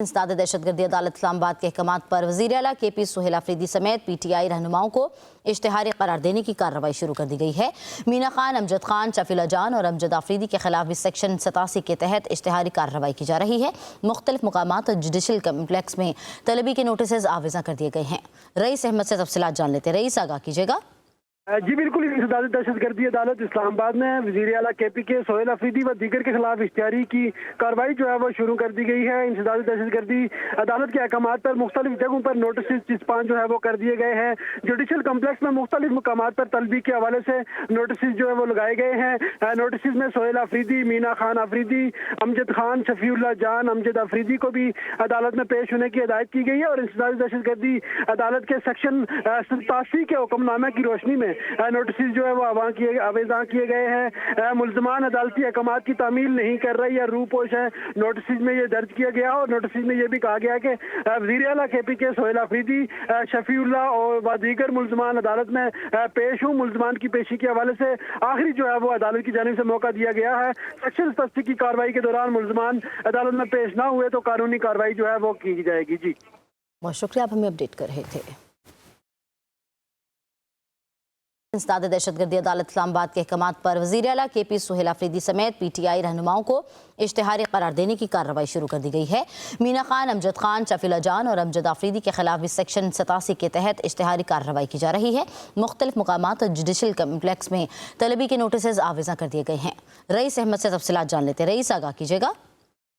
इंसदाद दहशतगर्दी अदालत इस्लामाबाद के अहकामात पर वज़ीर आला KP सुहेल अफरीदी समेत PTI रहनुमाओं को इश्तिहारी करार देने की कार्रवाई शुरू कर दी गई है। मीना खान, अमजद खान, शफीला जान और अमजद अफरीदी के खिलाफ भी सेक्शन 87 के तहत इश्तिहारी कार्रवाई की जा रही है। मुख्तलिफ मुकामात और जुडिशल कम्प्लेक्स में तलबी के नोटिस आवेजा कर दिए गए हैं। रईस अहमद से तफसीलात जान लेते। रईस, आगाह कीजिएगा। जी बिल्कुल, इंसदाद दहशतगर्दी अदालत इस्लामाबाद में वज़ीर आला KP के सुहेल अफरीदी व दीगर के खिलाफ इश्तिहारी की कार्रवाई जो है वो शुरू कर दी गई है। इंसदाद दहशतगर्दी अदालत के अहकामात पर मुख्तलिफ जगहों पर नोटिस चिस्पान जो है वो कर दिए गए हैं। जुडिशल कम्प्लेक्स में मुख्तलिफ मुकामात पर तलबी के हवाले से नोटिस जो है वो लगाए गए हैं। नोटिस में सुहेल अफरीदी, मीना खान अफरीदी, अमजद खान, शफीउल्लाह जान, अमजद अफरीदी को भी अदालत में पेश होने की हिदायत की गई है और इंसदाद दहशतगर्दी अदालत के सेक्शन 87 के हुक्मनामे की रोशनी में नोटिस जो है वो आवेजा किए गए हैं। मुल्ज़मान अदालती अहकामात की तामील नहीं कर रही या रूपोश है। नोटिस में ये दर्ज किया गया और नोटिस में ये भी कहा गया कि वज़ीर आला KP के सुहेल अफरीदी, शफीउल्लाह और दीगर मुल्ज़मान अदालत में पेश हूँ। मुल्ज़मान की पेशी के हवाले से आखिरी जो है वो अदालत की जानिब से मौका दिया गया है। सेक्शन 87 की कार्रवाई के दौरान मुल्ज़मान अदालत में पेश ना हुए तो कानूनी कार्रवाई जो है वो की जाएगी। जी बहुत शुक्रिया, आप हमें अपडेट कर रहे थे। इंसदाद दहशतगर्दी अदालत इस्लामाबाद के अहकामात पर वज़ीर आला KP सुहेल अफरीदी समेत PTI रहनुमाओं को इश्तिहारी करार देने की कार्रवाई शुरू कर दी गई है। मीना खान, अमजद खान, शफीला जान और अमजद अफरीदी के खिलाफ भी सेक्शन 87 के तहत इश्तिहारी कार्रवाई की जा रही है। मुख्तलिफ मुकामात और जुडिशल कम्प्लेक्स में तलबी के नोटिस आवेजा कर दिए गए हैं। रईस अहमद से तफसीलात जान लेते। रईस, आगाह कीजिएगा।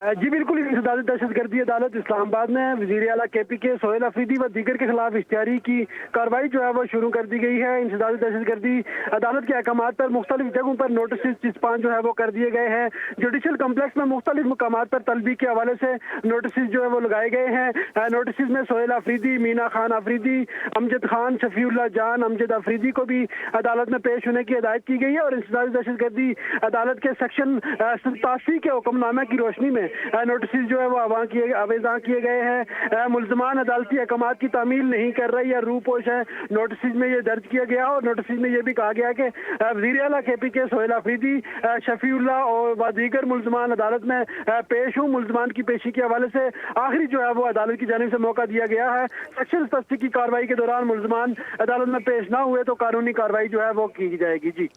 जी बिल्कुल, इंसदाद दहशतगर्दी अदालत इस्लामाबाद में वज़ीर आला KP के सुहेल अफरीदी व दीगर के खिलाफ इश्तिहारी की कार्रवाई जो है वो शुरू कर दी गई है। इंसदाद दहशतगर्दी अदालत के अहकामात पर मुख्तलिफ जगहों पर नोटिस चिस्पान जो है वो कर दिए गए हैं। जुडिशल कम्प्लेक्स में मुख्तलिफ मुकामात पर तलबी के हवाले से नोटिस जो है वो लगाए गए हैं। नोटिस में सुहेल अफरीदी, मीना खान अफरीदी, अमजद खान, शफीउल्लाह जान, अमजद अफरीदी को भी अदालत में पेश होने की हिदायत की गई है और इंसदाद दहशतगर्दी अदालत के सेक्शन 87 के हुक्मनामे की रोशनी में नोटिस जो है वो आवेजा किए गए हैं। मुल्ज़मान अदालती अहकामात की तामील नहीं कर रही या रूपोश है। नोटिस में ये दर्ज किया गया और नोटिस में ये भी कहा गया कि वज़ीर आला KP के सुहेल अफरीदी, शफीउल्लाह और दीगर मुल्ज़मान अदालत में पेश हूँ। मुल्ज़मान की पेशी के हवाले से आखिरी जो है वो अदालत की जानिब से मौका दिया गया है। सेक्शन 87 की कार्रवाई के दौरान मुल्ज़मान अदालत में पेश ना हुए तो कानूनी कार्रवाई जो है वो की जाएगी। जी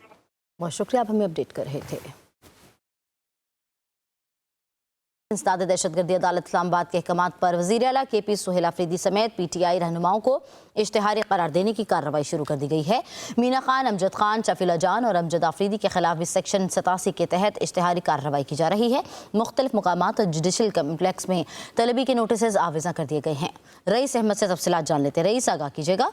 बहुत शुक्रिया, आप हमें अपडेट कर रहे थे। इंसदाद दहशतगर्दी अदालत इस्लामाबाद के अहकामात पर वज़ीर आला KP सुहेल अफरीदी समेत PTI रहनुमाओं को इश्तिहारी करार देने की कार्रवाई शुरू कर दी गई है। मीना खान, अमजद खान, शफीला जान और अमजद अफरीदी के खिलाफ भी सेक्शन 87 के तहत इश्तिहारी कार्रवाई की जा रही है। मुख्तलिफ मुकामात और जुडिशल कम्प्लेक्स में तलबी के नोटिस आवेजा कर दिए गए हैं। रईस अहमद से तफसीलात जान लेते। रईस, आगाह कीजिएगा।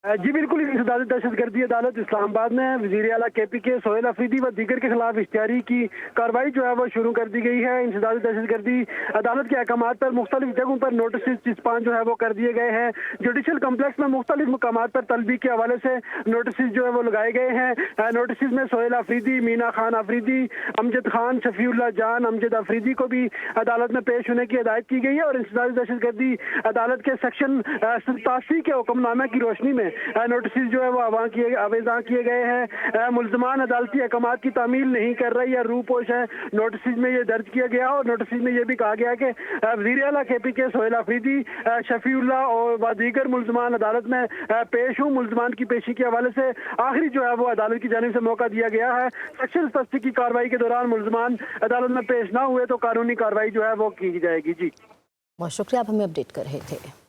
जी बिल्कुल, इंसदाद दहशतगर्दी अदालत इस्लामाबाद में वज़ीर आला KP के सुहेल अफरीदी व दीगर के खिलाफ इश्तिहारी की कार्रवाई जो है वो शुरू कर दी गई है। इंसदाद दहशतगर्दी अदालत के अहकामात पर मुख्तलिफ जगहों पर नोटिस चिस्पान जो है वो कर दिए गए हैं। जुडिशल कम्प्लेक्स में मुख्तलिफ मुकामात पर तलबी के हवाले से नोटिस जो है वो लगाए गए हैं। नोटिस में सुहेल अफरीदी, मीना खान अफरीदी, अमजद खान, शफीउल्लाह जान, अमजद अफरीदी को भी अदालत में पेश होने की हिदायत की गई है और इंसदाद दहशतगर्दी अदालत के सेक्शन 87 के हुक्मनामे की रोशनी में नोटिस जो है वो आवेजा किए गए हैं। मुल्ज़मान अदालती अहकामात की तामील नहीं कर रही या रूपोश है। नोटिस में ये दर्ज किया गया और नोटिस में ये भी कहा गया कि वज़ीर आला KP के सुहेल अफरीदी, शफीउल्लाह और दीगर मुल्ज़मान अदालत में पेश हूँ। मुल्ज़मान की पेशी के हवाले से आखिरी जो है वो अदालत की जानिब से मौका दिया गया है। सेक्शन 87 की कार्रवाई के दौरान मुल्ज़मान अदालत में पेश ना हुए तो कानूनी कार्रवाई जो है वो की जाएगी। जी बहुत शुक्रिया, आप हमें अपडेट कर रहे थे।